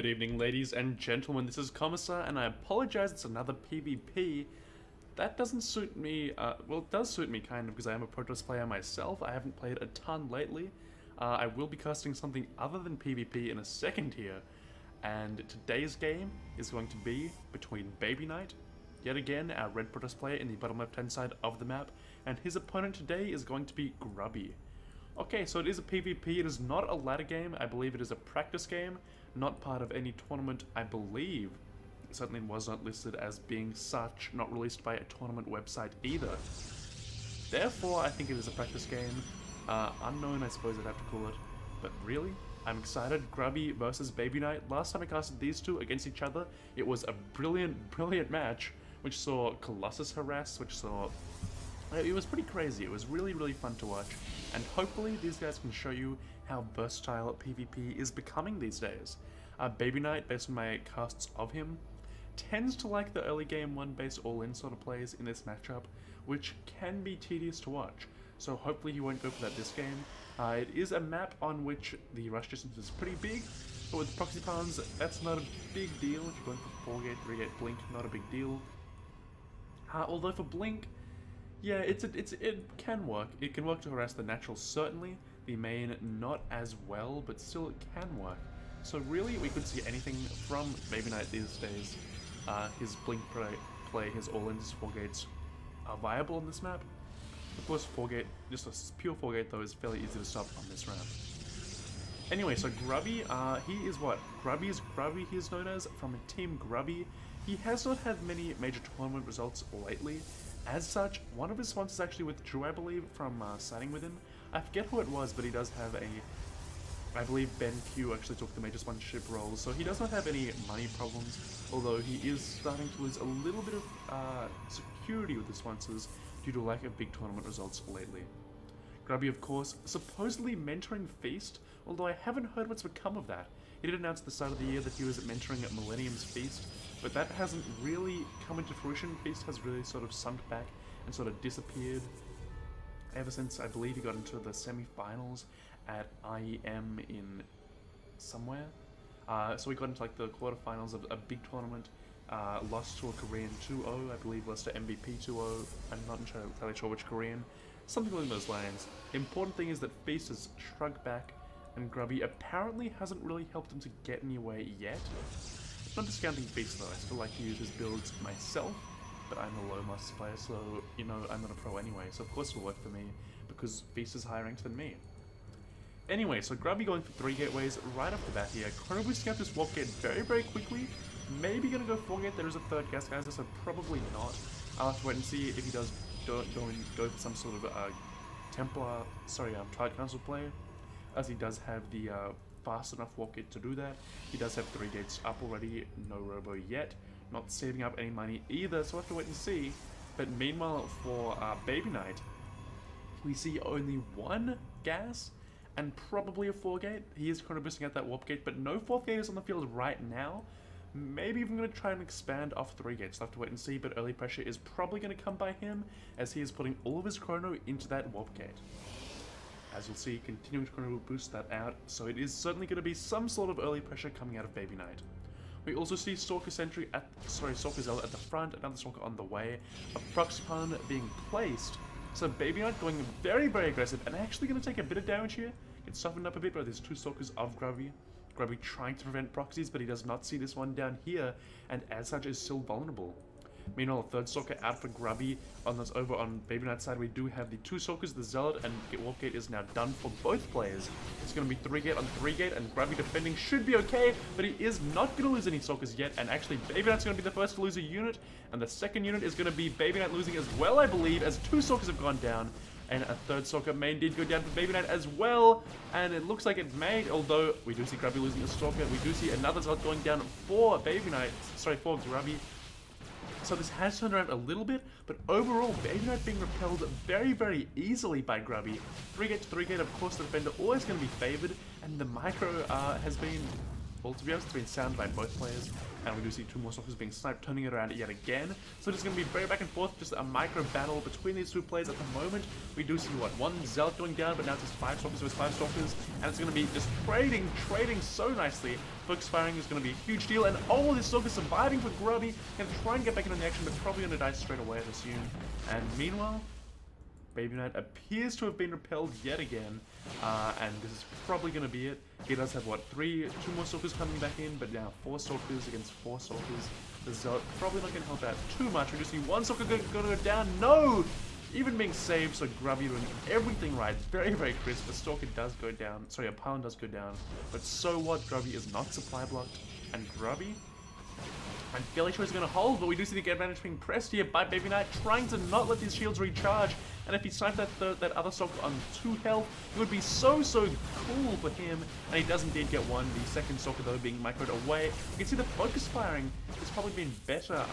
Good evening, ladies and gentlemen, this is Commissar, and I apologize, it's another PvP. That doesn't suit me, well, it does suit me kind of, because I am a Protoss player myself. I haven't played a ton lately. I will be casting something other than PvP in a second here, and today's game is going to be between BabyKnight, yet again our red Protoss player in the bottom left-hand side of the map, and his opponent today is going to be Grubby. Okay, so it is a PvP, it is not a ladder game, I believe it is a practice game, not part of any tournament, I believe. It certainly was not listed as being such, not released by a tournament website either. Therefore, I think it is a practice game. Unknown, I suppose I'd have to call it. But really, I'm excited. Grubby versus BabyKnight. Last time I casted these two against each other, it was a brilliant, brilliant match, which saw Colossus harass, which saw... It was pretty crazy. It was really, really fun to watch. And hopefully these guys can show you how versatile PvP is becoming these days. BabyKnight, based on my casts of him, tends to like the early game 1-based all-in sort of plays in this matchup, which can be tedious to watch. So hopefully he won't go for that this game. It is a map on which the rush distance is pretty big, but with proxy pawns, that's not a big deal. If you're going for 4-gate, 3-gate blink, not a big deal. Although for blink, yeah, it can work. It can work to harass the natural, certainly. The main, not as well, but still it can work. So really, we could see anything from BabyKnight these days. His blink play, his all-ins, 4-gates are viable on this map. Of course, 4-gate, just a pure 4-gate though, is fairly easy to stop on this ramp. Anyway, so Grubby, he is what? Grubby, he is known as, from Team Grubby. He has not had many major tournament results lately. As such, one of his sponsors actually withdrew, I believe, from signing with him. I forget who it was, but he does have I believe Ben Q actually took the major sponsorship role, so he does not have any money problems, although he is starting to lose a little bit of security with his sponsors due to lack of big tournament results lately. Grubby, of course, supposedly mentoring Feast, although I haven't heard what's become of that. He did announce at the start of the year that he was mentoring at Millennium's Feast, but that hasn't really come into fruition. Feast has really sort of sunk back and sort of disappeared ever since, I believe, he got into the semi-finals at IEM in somewhere. So we got into like the quarterfinals of a big tournament, lost to a Korean 2-0, I believe lost to MVP 2-0, I'm not entirely sure which Korean, something along those lines. The important thing is that Feast has shrunk back, and Grubby apparently hasn't really helped him to get anywhere yet. Not discounting Feast though, I still like to use his builds myself, but I'm a low master player, so, you know, I'm not a pro anyway, so of course it'll work for me, because Feast is higher ranked than me. Anyway, so Grubby going for 3 gateways right off the bat here. Chrono boosting out this warp gate very, very quickly. Maybe gonna go 4-gate, there is a third gas geyser, so probably not. I'll have to wait and see if he does go for some sort of Triad Council play, as he does have the fast enough warp gate to do that. He does have 3 gates up already, no robo yet. Not saving up any money either, so we'll have to wait and see. But meanwhile, for BabyKnight, we see only 1 gas and probably a 4-gate. He is chrono boosting out that warp gate, but no 4th gate is on the field right now. Maybe even going to try and expand off 3 gates. I'll have to wait and see, but early pressure is probably going to come by him, as he is putting all of his chrono into that warp gate. As you'll see, continuing to chrono boost that out, so it is certainly going to be some sort of early pressure coming out of BabyKnight. We also see Stalker Zealot at the front, another Stalker on the way, a proxy pawn being placed. So BabyKnight going very, very aggressive, and actually going to take a bit of damage here. Gets softened up a bit by these 2 Stalkers of Grubby. Grubby trying to prevent proxies, but he does not see this one down here, and as such is still vulnerable. Meanwhile, a 3rd Stalker out for Grubby. Over on BabyKnight's side, we do have the 2 Stalkers, the Zealot, and Warp Gate is now done for both players. It's going to be 3-gate on 3-gate, and Grubby defending should be okay, but he is not going to lose any Stalkers yet, and actually BabyKnight's going to be the first to lose a unit, and the second unit is going to be BabyKnight losing as well, I believe, as 2 Stalkers have gone down, and a 3rd Stalker main did go down for BabyKnight as well, and it looks like it may, although we do see Grubby losing a Stalker, we do see another Zealot going down for for Grubby. So this has turned around a little bit, but overall, BabyKnight being repelled very, very easily by Grubby. 3-gate to 3-gate, of course, the defender always going to be favored, and the micro has been well, to be honest, it's been sound by both players, and we do see two more stalkers being sniped, turning it around yet again. So it's going to be very back and forth, just a micro battle between these two players at the moment. We do see, what, one Zealot going down, but now it's just 5 stalkers versus 5 stalkers, and it's going to be just trading so nicely. Focus firing is going to be a huge deal, and all this stalker surviving for Grubby, going to try and get back into the action, but probably going to die straight away, I'd assume. And meanwhile, BabyKnight appears to have been repelled yet again, and this is probably going to be it. He does have, what, 2 more stalkers coming back in, but now 4 stalkers against 4 stalkers. The Zealot probably not going to help out too much. We just see 1 stalker going to go down. No! Even being saved, so Grubby doing everything right. Very, very crisp. A stalker does go down. Sorry, a pylon does go down. But so what? Grubby is not supply blocked. And Grubby, I'm fairly sure he's going to hold, but we do see the advantage being pressed here by BabyKnight, trying to not let these shields recharge. And if he sniped that other stalker on 2 health, it would be so cool for him. And he does indeed get one. The second stalker, though, being microed away. You can see the focus firing has probably been better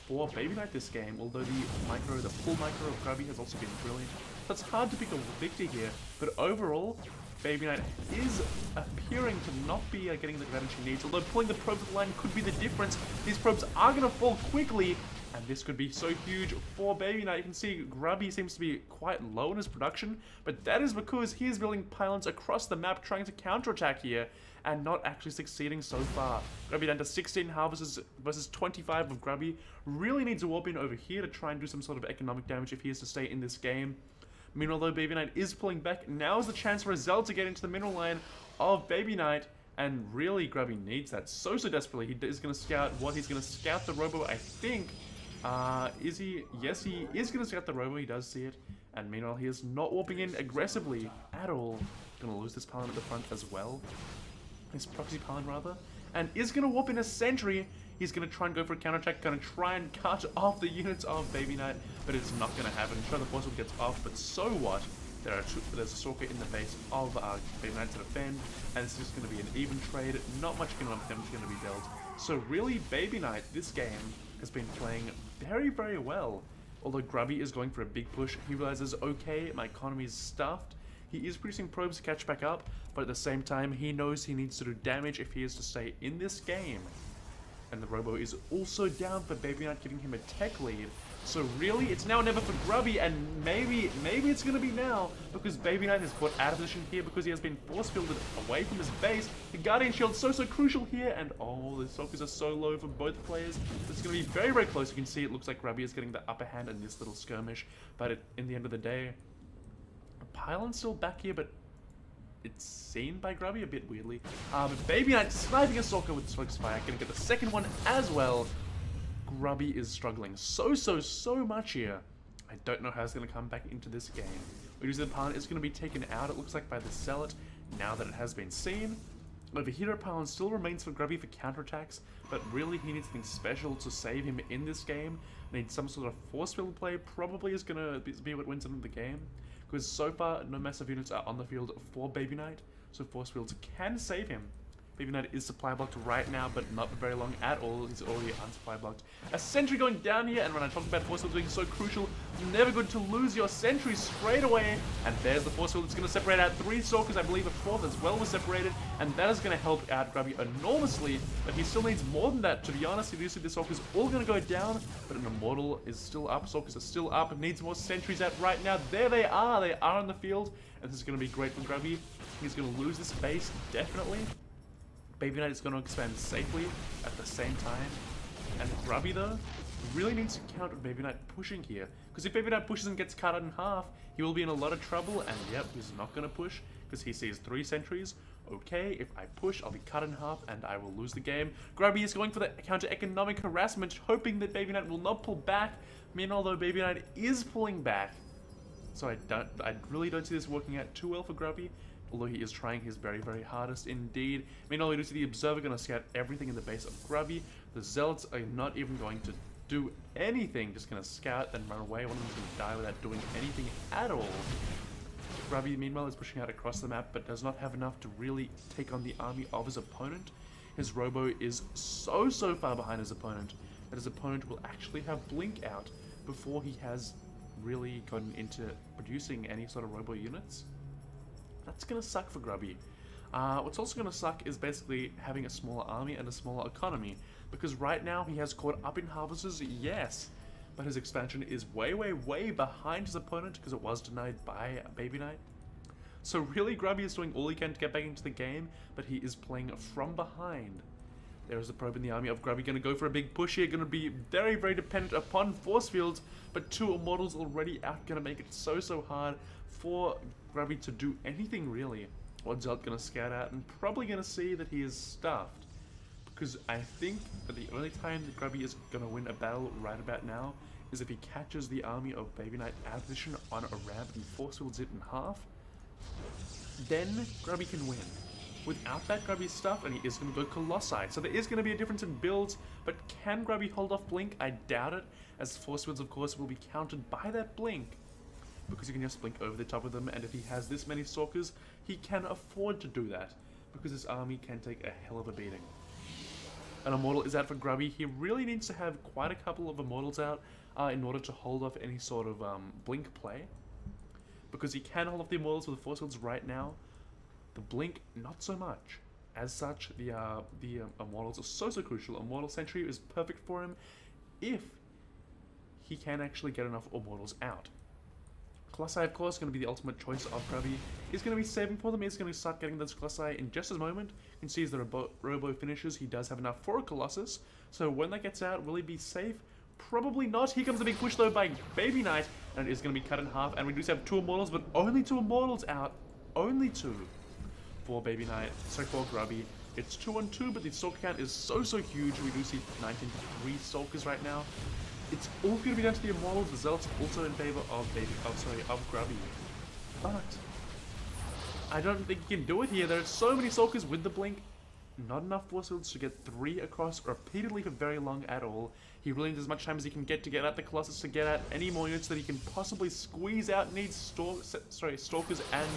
for BabyKnight this game, although the full micro of Grubby has also been brilliant. So it's hard to pick a victor here, but overall, BabyKnight is appearing to not be getting the advantage he needs, although pulling the probes at the line could be the difference. These probes are going to fall quickly, and this could be so huge for BabyKnight. You can see Grubby seems to be quite low in his production, but that is because he is building pylons across the map trying to counterattack here, and not actually succeeding so far. Grubby down to 16 harvests versus 25 of Grubby. Really needs a warp in over here to try and do some sort of economic damage if he is to stay in this game. Meanwhile, though, BabyKnight is pulling back. Now is the chance for a Zealot to get into the mineral line of BabyKnight, and really, Grubby needs that so desperately. He is going to scout what? He's going to scout the Robo, I think. Is he? Yes, he is going to scout the Robo. He does see it. And meanwhile, he is not warping in aggressively at all. Going to lose this pylon at the front as well. His proxy pylon, rather. And is going to warp in a sentry. He's going to try and go for a counterattack, going to try and cut off the units of BabyKnight, but it's not going to happen. Sure, the force gets off, but so what? There's a stalker in the base of BabyKnight to defend, and it's just going to be an even trade. Not much damage going to be dealt. So really, BabyKnight, this game, has been playing very well. Although Grubby is going for a big push, he realizes, okay, my economy is stuffed. He is producing probes to catch back up, but at the same time, he knows he needs to do damage if he is to stay in this game. And the Robo is also down for BabyKnight, giving him a tech lead. So really, it's now or never for Grubby, and maybe it's going to be now, because BabyKnight has put out of position here because he has been force fielded away from his base. The Guardian Shield so crucial here, and oh, the stalkers are so low for both players. It's going to be very close. You can see it looks like Grubby is getting the upper hand in this little skirmish, but in the end of the day, the pylon's still back here, but it's seen by Grubby a bit weirdly. But BabyKnight sniping a stalker with Focus Fire, gonna get the second one as well. Grubby is struggling so much here. I don't know how it's gonna come back into this game. We use the pylon is gonna be taken out, it looks like, by the Zealot, now that it has been seen. Over here, pylon still remains for Grubby for counterattacks, but really he needs something special to save him in this game. Needs some sort of force field play, probably is gonna be what wins him the game. Because so far, no massive units are on the field for BabyKnight, so force fields can save him. BabyKnight is supply blocked right now, but not for very long at all. He's already unsupply blocked. A sentry going down here, and when I talked about force fields being so crucial, never good to lose your sentry straight away. And there's the force field that's going to separate out 3 stalkers. I believe a 4th as well was separated, and that is going to help out Grubby enormously. But he still needs more than that. To be honest, you do see the stalkers all going to go down, but an immortal is still up. Stalkers are still up. It needs more sentries out right now. There they are. They are on the field, and this is going to be great for Grubby. He's going to lose this base, definitely. BabyKnight is going to expand safely at the same time. And Grubby, though, really needs to count with BabyKnight pushing here. Because if BabyKnight pushes and gets cut in half, he will be in a lot of trouble. And yep, he's not going to push because he sees 3 sentries. Okay, if I push, I'll be cut in half and I will lose the game. Grubby is going for the counter-economic harassment, hoping that BabyKnight will not pull back. Meanwhile, though, BabyKnight is pulling back. So I really don't see this working out too well for Grubby. Although he is trying his very hardest indeed. Meanwhile, we do see the Observer going to scout everything in the base of Grubby. The Zealots are not even going to do anything, just going to scout and run away. One of them is going to die without doing anything at all. Grubby, meanwhile, is pushing out across the map, but does not have enough to really take on the army of his opponent. His Robo is so far behind his opponent that his opponent will actually have Blink out before he has really gotten into producing any sort of Robo units. That's going to suck for Grubby. What's also going to suck is basically having a smaller army and a smaller economy, because right now he has caught up in harvesters, yes, but his expansion is way, way, way behind his opponent because it was denied by BabyKnight. So really, Grubby is doing all he can to get back into the game, but he is playing from behind. There is a probe in the army of Grubby, going to go for a big push here, going to be very, very dependent upon force fields, but 2 immortals already out, going to make it so, so hard for Grubby to do anything really. Odds out going to scout out and probably going to see that he is stuffed, because I think that the only time that Grubby is going to win a battle right about now is if he catches the army of BabyKnight out of position on a ramp and force fields it in half. Then Grubby can win. Without that, Grubby's stuff, and he is going to go Colossi. So there is going to be a difference in builds, but can Grubby hold off Blink? I doubt it, as force fields, of course, will be countered by that Blink, because you can just blink over the top of them, and if he has this many Stalkers, he can afford to do that, because his army can take a hell of a beating. An Immortal is out for Grubby. He really needs to have quite a couple of Immortals out in order to hold off any sort of Blink play, because he can hold off the Immortals with the force fields right now. The Blink, not so much. As such, the Immortals are so, so crucial. Immortal Sentry is perfect for him if he can actually get enough Immortals out. Colossi, of course, going to be the ultimate choice of Grubby. He's going to be saving for them. He's going to start getting those Colossi in just a moment. You can see as the Robo finishes, he does have enough for a Colossus. So when that gets out, will he be safe? Probably not. Here comes a big push, though, by BabyKnight, and it is going to be cut in half. And we do have 2 Immortals, but only 2 Immortals out. Only 2. For BabyKnight, sorry, for Grubby. It's 2 on 2, but the Stalker count is so, so huge. We do see 19 to 3 Stalkers right now. It's all going to be down to the Immortals. The Zealots also in favor of Grubby. But I don't think he can do it here. There are so many Stalkers with the Blink. Not enough force fields to get 3 across repeatedly for very long at all. He really needs as much time as he can get to get out the Colossus, to get out any more units that he can possibly squeeze out. Needs Stalkers and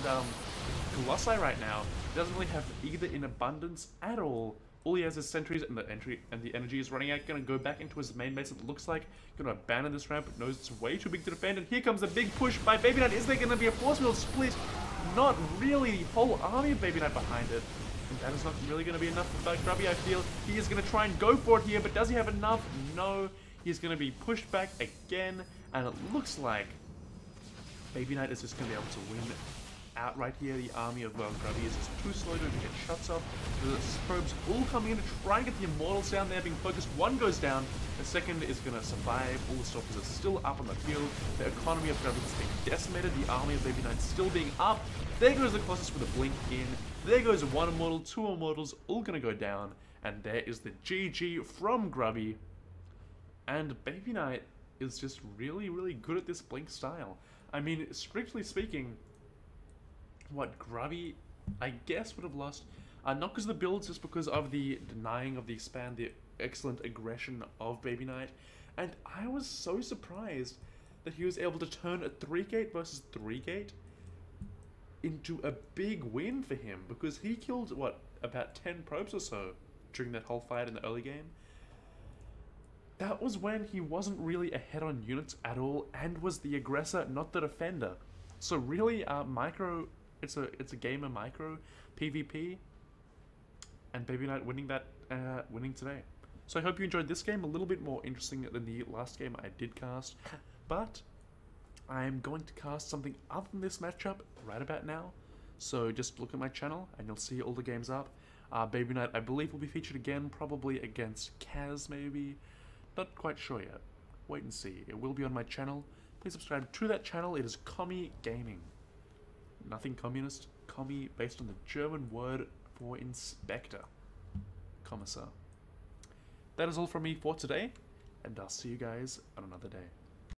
Colossi right now. He doesn't really have either in abundance at all. All he has is sentries, and the energy is running out. Gonna go back into his main base, it looks like. Gonna abandon this ramp, but knows it's way too big to defend. And here comes a big push by BabyKnight. Is there gonna be a force field split? Not really. The whole army of BabyKnight behind it. And that is not really going to be enough for Grubby, I feel. He is going to try and go for it here, but does he have enough? No. He's going to be pushed back again, and it looks like BabyKnight is just going to be able to win out right here. The army of Grubby is just too slow to get shots off. The probes all coming in to try and get the Immortals down there, being focused. One goes down. The second is going to survive. All the Stalkers are still up on the field. The economy of Grubby is being decimated. The army of BabyKnight still being up. There goes the Colossus with a Blink in. There goes 1 Immortal, 2 Immortals, all going to go down. And there is the GG from Grubby. And BabyKnight is just really, really good at this Blink style. I mean, strictly speaking, what Grubby, I guess, would have lost, not because of the builds, just because of the denying of the expand, the excellent aggression of BabyKnight. And I was so surprised that he was able to turn a 3-gate versus 3-gate into a big win for him, because he killed, what, about 10 probes or so during that whole fight in the early game. That was when he wasn't really ahead on units at all, and was the aggressor, not the defender. So really, it's a gamer micro PvP, and BabyKnight winning today. So I hope you enjoyed this game. A little bit more interesting than the last game I did cast, but I'm going to cast something other than this matchup right about now. So just look at my channel and you'll see all the games up. BabyKnight, I believe, will be featured again, probably against Kaz, maybe. Not quite sure yet. Wait and see. It will be on my channel. Please subscribe to that channel. It is KommiGaming. Nothing communist. Kommi, based on the German word for inspector. Kommissar. That is all from me for today, and I'll see you guys on another day.